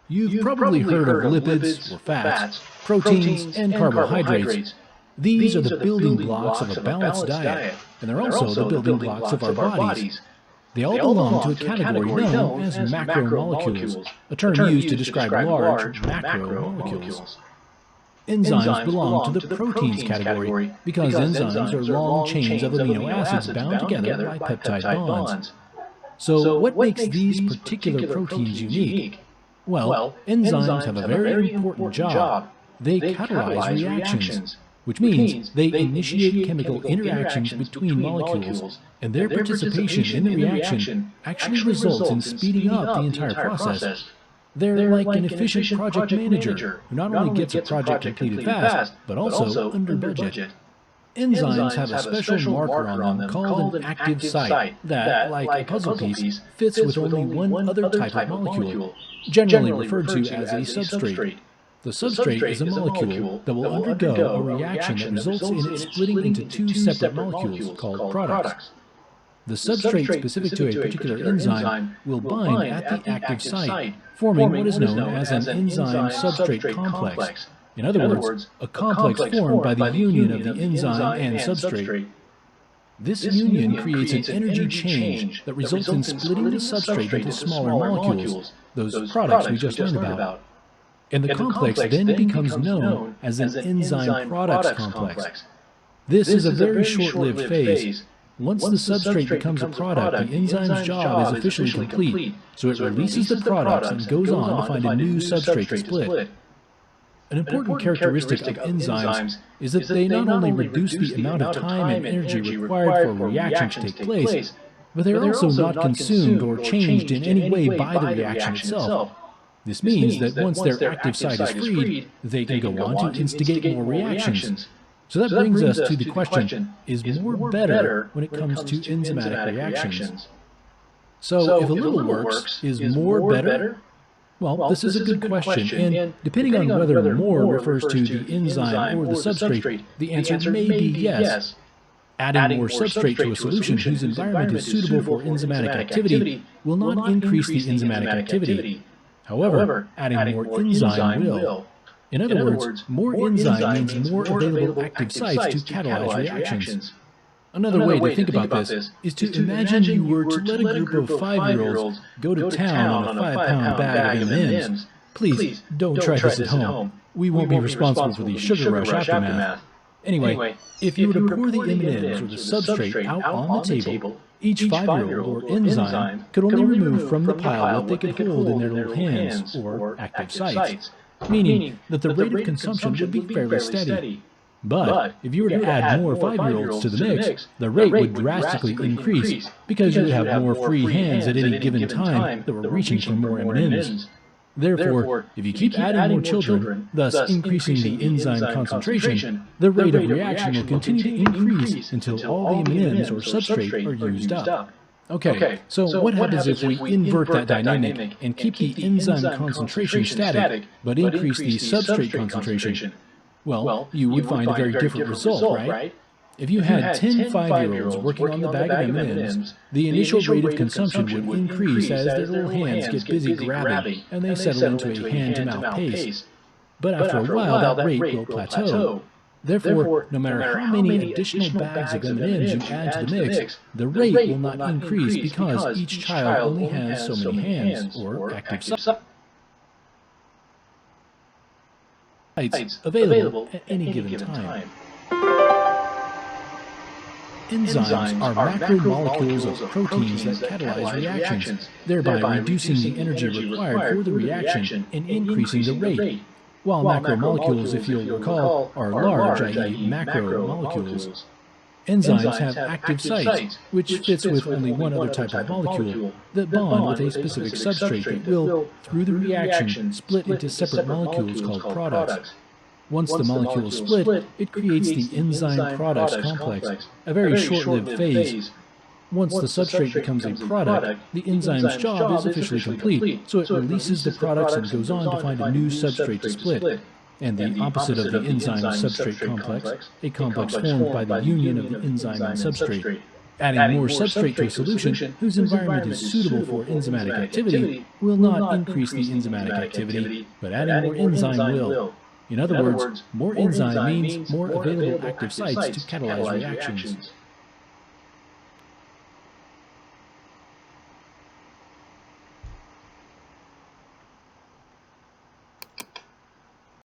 You've probably heard of lipids, or fats, proteins, and carbohydrates. These are the building blocks of a balanced diet, and they're also the building blocks of our bodies. They all belong to a category known as macromolecules, a term used to describe large macromolecules. Enzymes belong to the proteins category because enzymes are long chains of amino acids bound together by peptide bonds. So what makes these particular proteins unique? Well, enzymes have a very important job. They catalyze reactions, which means they initiate chemical interactions between molecules, and their participation in the reaction actually results in speeding up the entire process. They're like an efficient project manager who not only gets a project completed fast, but also under budget. Enzymes have a special marker on them called an active site that, like a puzzle piece, fits with only one other type of molecule, generally referred to as a substrate. The substrate is a molecule that will undergo a reaction that results in it splitting into two separate molecules called products. The substrate specific to a particular enzyme will bind at the active site, forming what is known as an enzyme-substrate complex. In other words, a complex formed by the union of the enzyme and substrate. This union creates an energy change that results in splitting the substrate into smaller molecules, those products we just learned about. And the complex then becomes known as an enzyme products complex. This is a very short-lived phase. Once the substrate becomes a product, the enzyme's job is officially complete, so it releases the products and goes on to find a new substrate to split. An important characteristic of enzymes is that they not only reduce the amount of time and energy required for a reaction to take place, but they are also not consumed or changed in any way by the reaction itself. This means that once their active site is freed, they can go on to instigate more reactions. So that brings us to the question, is more better when it comes to enzymatic reactions? So if a little works, is more better? Well, this is a good question, and depending on whether more refers to the enzyme or the substrate, the answer may be yes. Adding more substrate to a solution whose environment is suitable for enzymatic activity will not increase the enzymatic activity. However, adding more enzyme will. In other words, more enzyme means more available active sites to catalyze reactions. Another way to think about this is to imagine you were to let a group of 5-year-olds go to town on a 5-pound bag of M&Ms. Please, don't try this at home. We won't be responsible for the sugar rush aftermath. Anyway, if you were to pour the M&Ms or the substrate out on the table, each 5-year-old or enzyme could only remove from the pile what they could hold in their little hands, or active sites, meaning that the rate of consumption would be fairly steady. But if you were to add more 5-year-olds to the mix, the rate would drastically increase because you would have more free hands at any given time that were reaching for more M&Ms. Therefore, if you keep adding more children, thus increasing the enzyme concentration, the rate of reaction will continue to increase until all the M&Ms or substrate are used up. Okay, so what happens if we invert that dynamic and keep the enzyme concentration static, but increase the substrate concentration? Well, you would find a very different result, right? If you had 10 5-year-olds working on the bag of M&Ms, the initial rate of consumption would increase as their little hands get busy grabbing, and they settle into a hand-to-mouth pace. But after a while, that rate will plateau. Therefore, no matter how many additional bags of M&Ms you add to the mix, the rate will not increase because each child only has so many hands, or active sites, available at any given time. Enzymes are macromolecules of proteins that catalyze reactions, thereby reducing the energy required for the reaction and increasing the rate. While macromolecules, if you'll recall, are large, i.e. macromolecules. Enzymes have active sites, which fits with only one other type of molecule, that bond with a specific substrate that will, through the reaction, split into separate molecules called products. Once the molecules split, it creates the enzyme products complex, a very short-lived phase. Once the substrate becomes a product, the enzyme's job is officially complete, so it releases the products and goes on to find a new substrate to split. And the opposite of the enzyme-substrate complex, a complex formed by the union of the enzyme and substrate. Adding more substrate to a solution whose environment is suitable for enzymatic activity will not increase the enzymatic activity, but adding more enzyme will. In other words, more enzyme means more available active sites to catalyze reactions.